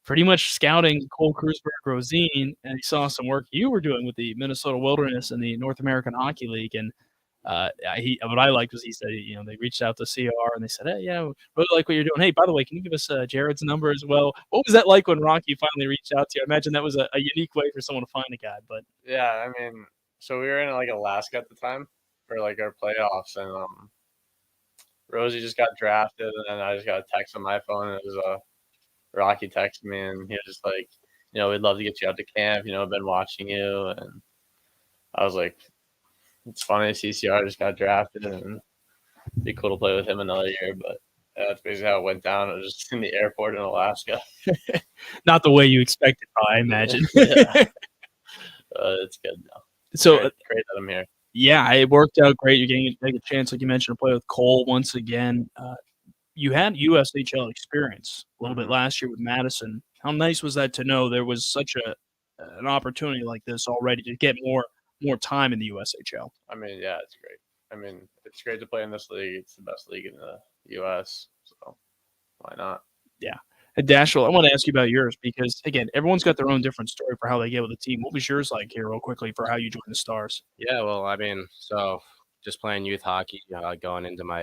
pretty much scouting Cole Krusberg-Rosine, and he saw some work you were doing with the Minnesota Wilderness and the North American Hockey League, and What I liked was he said, they reached out to CR and they said, hey, yeah, really like what you're doing. Hey, by the way, can you give us Jared's number as well? What was that like when Rocky finally reached out to you? I imagine that was a unique way for someone to find a guy. But yeah, I mean, so we were in like Alaska at the time for like our playoffs, and Rosie just got drafted, and then I just got a text on my phone, and it was Rocky texted me, and he was just like, we'd love to get you out to camp. I've been watching you, and I was like, it's funny, CCR just got drafted, and it'd be cool to play with him another year. But that's basically how it went down. It was just in the airport in Alaska. Not the way you expected, I imagine. It's good now. So great that I'm here. Yeah, it worked out great. You're getting a chance, like you mentioned, to play with Cole once again. You had USHL experience a little bit last year with Madison. How nice was that to know there was such an opportunity like this already to get more time in the USHL? I mean, yeah, it's great. I mean, it's great to play in this league. It's the best league in the U.S., so why not? Yeah. Dashel, I want to ask you about yours because, again, everyone's got their own different story for how they get with the team. What was yours like here real quickly for how you joined the Stars? Yeah, well, I mean, so just playing youth hockey, going into my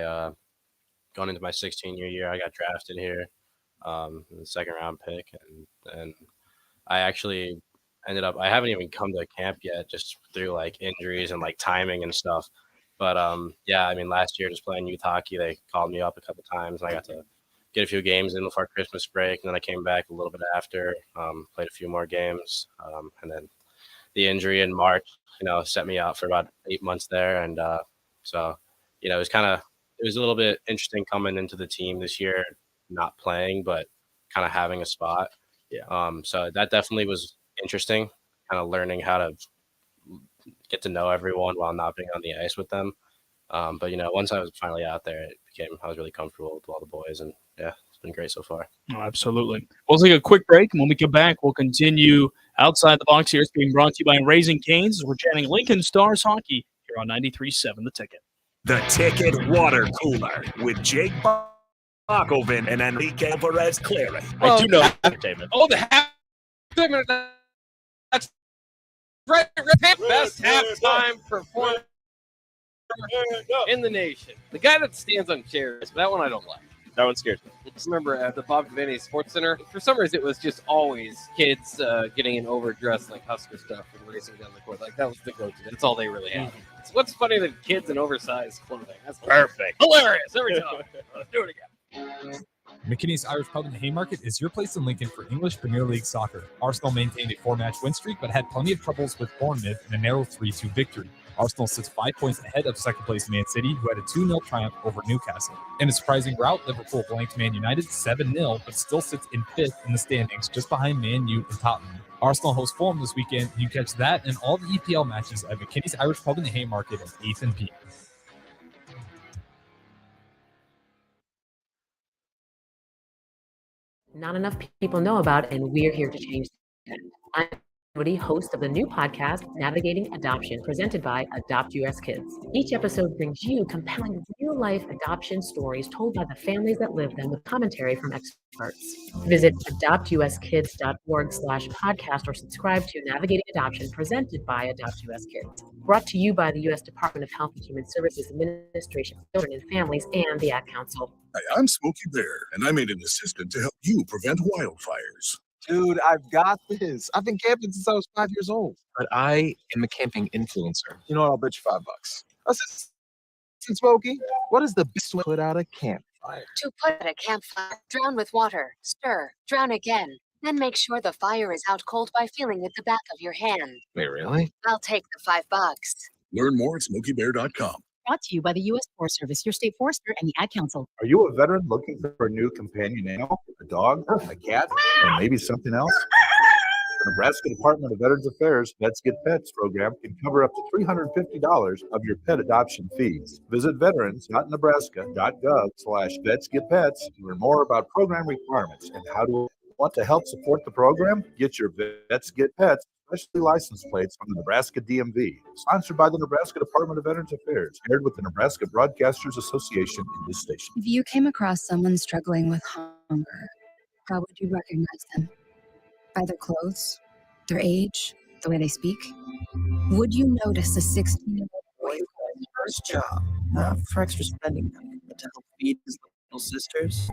16-year year, I got drafted here, the second-round pick, and I actually ended up – I haven't even come to camp yet just through, like, injuries and, like, timing and stuff. But, yeah, I mean, last year just playing youth hockey, they called me up a couple times, and I got to – get a few games in before Christmas break, and then I came back a little bit after, played a few more games, and then the injury in March, set me out for about 8 months there, and so it was it was a little bit interesting coming into the team this year, not playing, but kind of having a spot. Yeah. So that definitely was interesting, kind of learning how to get to know everyone while not being on the ice with them. But once I was finally out there, I was really comfortable with all the boys, and yeah, it's been great so far. Oh, absolutely. We'll take a quick break, and when we come back, we'll continue Outside the Box here. It's being brought to you by Raising Cane's. We're chatting Lincoln Stars hockey here on 93.7 The Ticket. The Ticket Water Cooler with Jake Bakoven and Enrique Alvarez Clary. I do know entertainment. Oh, the that's right. Best halftime performance in the nation. The guy that stands on chairs, that one I don't like. That one scares me. I just remember at the Bob Devaney Sports Center, for some reason, it was just always kids getting in overdressed, like Husker stuff and racing down the court. Like, that was the go-to. That's all they really had. What's funny than kids in oversized clothing? That's perfect. Hilarious every time. Let's do it again. McKinney's Irish Pub in the Haymarket is your place in Lincoln for English Premier League soccer. Arsenal maintained a 4-match win streak, but had plenty of troubles with Bournemouth in a narrow 3-2 victory. Arsenal sits 5 points ahead of second-place Man City, who had a 2-0 triumph over Newcastle. In a surprising rout, Liverpool blanked Man United 7-0, but still sits in 5th in the standings, just behind Man U and Tottenham. Arsenal hosts Fulham this weekend. You catch that and all the EPL matches at McKinney's Irish Pub in the Haymarket at 8th and P. Not enough people know about, and we're here to change that. I'm Woody, host of the new podcast, Navigating Adoption, presented by Adopt US Kids. Each episode brings you compelling real-life adoption stories told by the families that live them with commentary from experts. Visit adoptuskids.org/podcast or subscribe to Navigating Adoption, presented by Adopt US Kids. Brought to you by the U.S. Department of Health and Human Services Administration for Children and Families and the Ad Council. Hi, I'm Smokey Bear, and I made an assistant to help you prevent wildfires. Dude, I've got this. I've been camping since I was 5 years old. But I am a camping influencer. You know what? I'll bet you $5. Assistant Smokey, what is the best way to put out a campfire? To put out a campfire, drown with water, stir, drown again. Then make sure the fire is out cold by feeling with the back of your hand. Wait, really? I'll take the $5. Learn more at SmokeyBear.com. Brought to you by the U.S. Forest Service, your state forester, and the Ad Council. Are you a veteran looking for a new companion animal? A dog, a cat, or maybe something else? The Nebraska Department of Veterans Affairs Vets Get Pets program can cover up to $350 of your pet adoption fees. Visit veterans.nebraska.gov/vetsgetpets to learn more about program requirements and how to. Want to help support the program? Get your Vets Get Pets specially license plates from the Nebraska DMV. Sponsored by the Nebraska Department of Veterans Affairs. Aired with the Nebraska Broadcasters Association in this station. If you came across someone struggling with hunger, how would you recognize them? By their clothes, their age, the way they speak? Would you notice a 16-year-old boy first job, not for extra spending money, but to help feed his little sisters.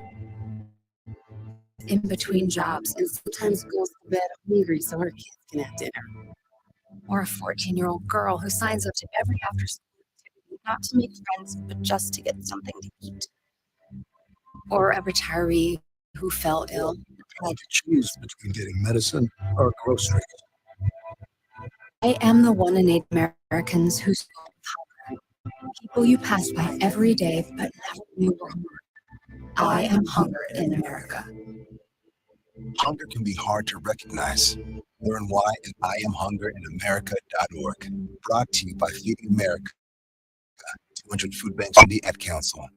In between jobs, and sometimes goes to bed hungry so her kids can have dinner. Or a 14-year-old girl who signs up to every after-school activity, not to make friends, but just to get something to eat. Or a retiree who fell ill and had to Choose between getting medicine or groceries. I am the 1 in 8 Americans who struggle with hunger. People you pass by every day but never knew were hungry. I am hunger in America. Hunger can be hard to recognize. Learn why at IamHungerInAmerica.org. Brought to you by Feeding America, 200 food banks and the Ad Council.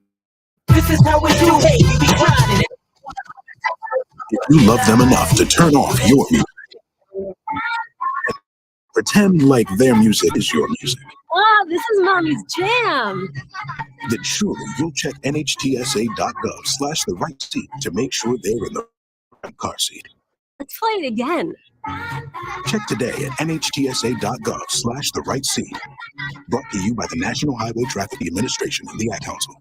This is how we do it. We be grinding it. If you love them enough to turn off your music, pretend like their music is your music, Wow, this is Mommy's jam. then surely you'll check NHTSA.gov/the right seat to make sure they're in the right car seat. Let's play it again. Check today at NHTSA.gov/the right seat. Brought to you by the National Highway Traffic Administration and the Ad Council.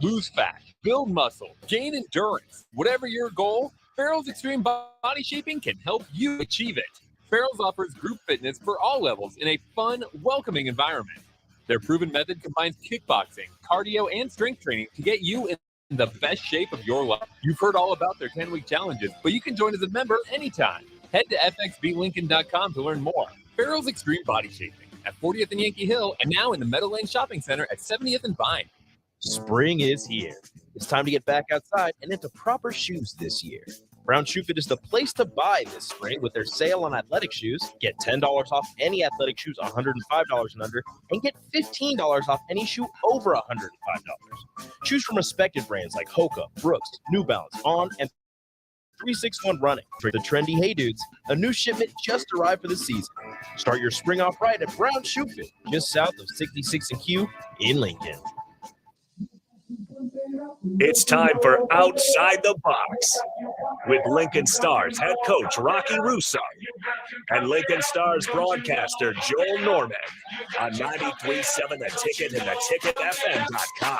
Lose fat, build muscle, gain endurance. Whatever your goal, Farrell's Extreme Body Shaping can help you achieve it. Farrell's offers group fitness for all levels in a fun, welcoming environment. Their proven method combines kickboxing, cardio, and strength training to get you in the best shape of your life. You've heard all about their 10-week challenges, but you can join as a member anytime. Head to fxblincoln.com to learn more. Farrell's Extreme Body Shaping at 40th and Yankee Hill, and now in the Meadowlane Shopping Center at 70th and Vine. Spring is here. It's time to get back outside and into proper shoes this year. Brown Shoe Fit is the place to buy this spring with their sale on athletic shoes. Get $10 off any athletic shoes $105 and under, and get $15 off any shoe over $105. Choose from respected brands like Hoka, Brooks, New Balance, On, and 361 Running. For the trendy Hey Dudes, a new shipment just arrived for the season. Start your spring off right at Brown Shoe Fit, just south of 66 and Q in Lincoln. It's time for Outside the Box with Lincoln Stars head coach Rocky Russo and Lincoln Stars broadcaster Joel Norman on 93.7 The Ticket and theticketfm.com.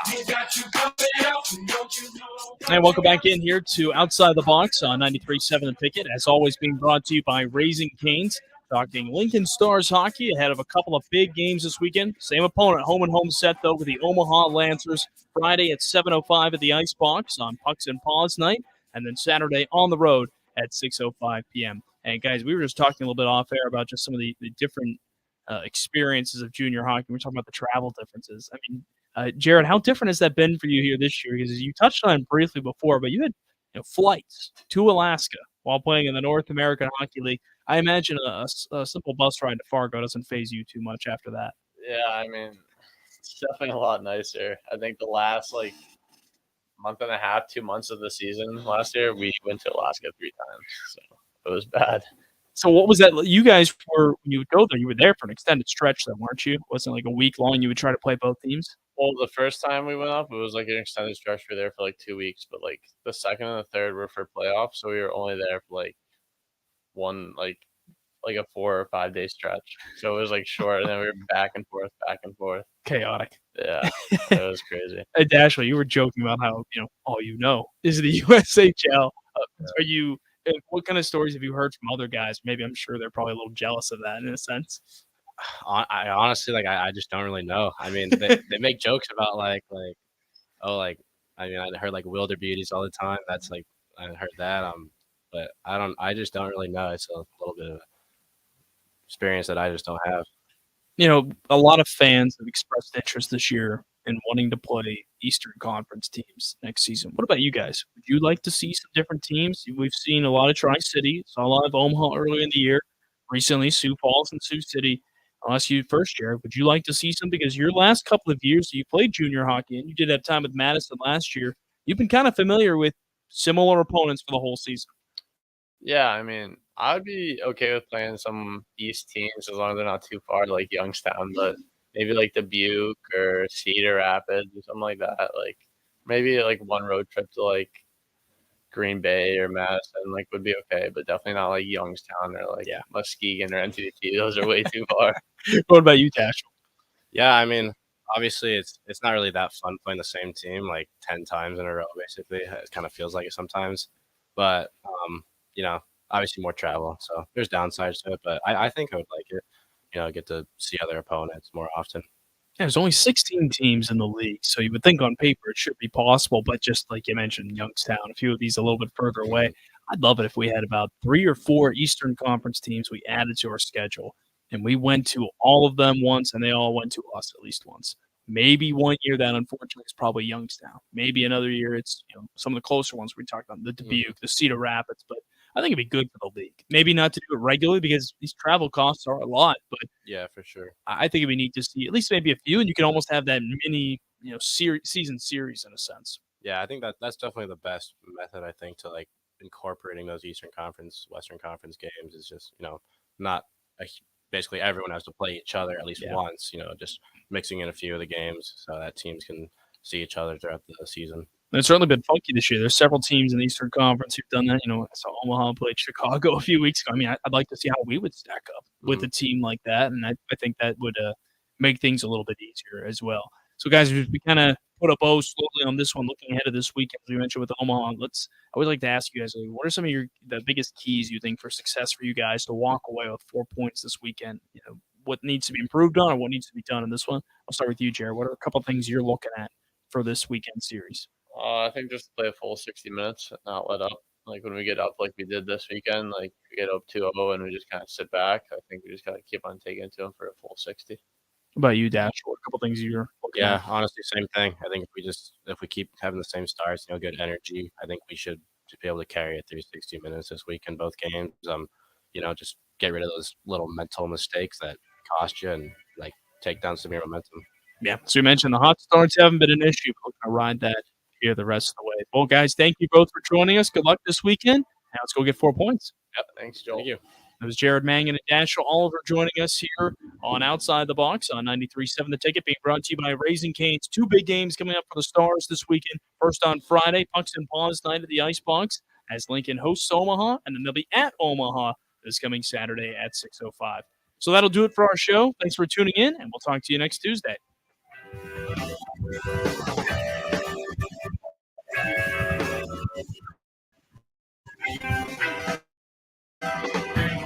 And welcome back in here to Outside the Box on 93.7 The Ticket. As always, being brought to you by Raising Cane's. Talking Lincoln Stars hockey ahead of a couple of big games this weekend. Same opponent, home and home set, though, with the Omaha Lancers Friday at 7:05 at the Icebox on Pucks and Paws night, and then Saturday on the road at 6:05 p.m. And, guys, we were just talking a little bit off air about just some of the different experiences of junior hockey. We're talking about the travel differences. I mean, Jared, how different has that been for you here this year? Because you touched on it briefly before, but you had flights to Alaska while playing in the North American Hockey League. I imagine a simple bus ride to Fargo doesn't faze you too much after that. Yeah, I mean, it's definitely a lot nicer. I think the last month and a half, 2 months of the season last year, we went to Alaska 3 times, so it was bad. So what was that? You guys were, when you would go there, you were there for an extended stretch then, weren't you? Wasn't it like a week long you would try to play both teams? Well, the first time we went up, it was like an extended stretch. We were there for 2 weeks, but the second and the third were for playoffs, so we were only there for one a 4 or 5 day stretch. So it was short, and then we were back and forth. Chaotic. Yeah, it was crazy. Hey, Dashley, you were joking about how all is the USHL. Are you? What kind of stories have you heard from other guys? Maybe I'm sure they're probably a little jealous of that in a sense. I honestly I just don't really know. I mean, they make jokes about I heard wilder beauties all the time. That's I heard that. But I just don't really know. It's a little bit of experience that I just don't have. A lot of fans have expressed interest this year in wanting to play Eastern Conference teams next season. What about you guys? Would you like to see some different teams? We've seen a lot of Tri-City, saw a lot of Omaha earlier in the year. Recently, Sioux Falls and Sioux City. I'll ask you first, Jared. Would you like to see some? Because your last couple of years, you played junior hockey, and you did have time with Madison last year. You've been kind of familiar with similar opponents for the whole season. Yeah, I mean, I would be okay with playing some East teams as long as they're not too far, like Youngstown, but maybe Dubuque or Cedar Rapids or something like that. Maybe one road trip to Green Bay or Madison would be okay, but definitely not Youngstown or Muskegon or NTDT. Those are way too far. What about you, Tash? Yeah, I mean, obviously it's not really that fun playing the same team like 10 times in a row. Basically, it kind of feels like it sometimes. But obviously more travel, so there's downsides to it. But I think I would like it. Get to see other opponents more often. Yeah, there's only 16 teams in the league, so you would think on paper it should be possible, but just like you mentioned, Youngstown, a few of these a little bit further away. I'd love it if we had about 3 or 4 Eastern Conference teams we added to our schedule, and we went to all of them once, and they all went to us at least once. Maybe one year that unfortunately is probably Youngstown. Maybe another year it's some of the closer ones we talked about, the Dubuque, the Cedar Rapids, but I think it'd be good for the league. Maybe not to do it regularly because these travel costs are a lot, but Yeah, for sure. I think it'd be neat to see at least maybe a few, and you can almost have that mini, season series in a sense. Yeah, I think that's definitely the best method. I think to like incorporating those Eastern Conference, Western Conference games is just not basically everyone has to play each other at least once. Just mixing in a few of the games so that teams can see each other throughout the season. And it's certainly been funky this year. There's several teams in the Eastern Conference who've done that. I saw Omaha played Chicago a few weeks ago. I mean, I'd like to see how we would stack up with a team like that, and I think that would make things a little bit easier as well. So, guys, we kind of put a bow slowly on this one, looking ahead of this weekend, as we mentioned with Omaha. I would like to ask you guys, what are some of the biggest keys you think for success for you guys to walk away with 4 points this weekend? What needs to be improved on or what needs to be done in this one? I'll start with you, Jared. What are a couple of things you're looking at for this weekend series? I think just play a full 60 minutes and not let up. Like when we get up like we did this weekend, like we get up 2-0 and we just kind of sit back. I think we just got to keep on taking it to them for a full 60. What about you, Dash? What a couple things you're looking Yeah, at? honestly, same thing. I think if we keep having the same starts, good energy, I think we should be able to carry it through 60 minutes this week in both games. Just get rid of those little mental mistakes that cost you and like take down some of your momentum. Yeah. So you mentioned the hot starts haven't been an issue, but we're going to ride that here the rest of the way. Well, guys, thank you both for joining us. Good luck this weekend. Now let's go get 4 points. Yep. Thanks, Joel. Thank you. It was Jared Mangan and Dashiell Oliver joining us here on Outside the Box on 93.7 The Ticket, being brought to you by Raising Cane's. 2 big games coming up for the Stars this weekend. First on Friday, Pucks and Paws night at the Icebox as Lincoln hosts Omaha, and then they'll be at Omaha this coming Saturday at 6:05. So that'll do it for our show. Thanks for tuning in, and we'll talk to you next Tuesday. Thank you.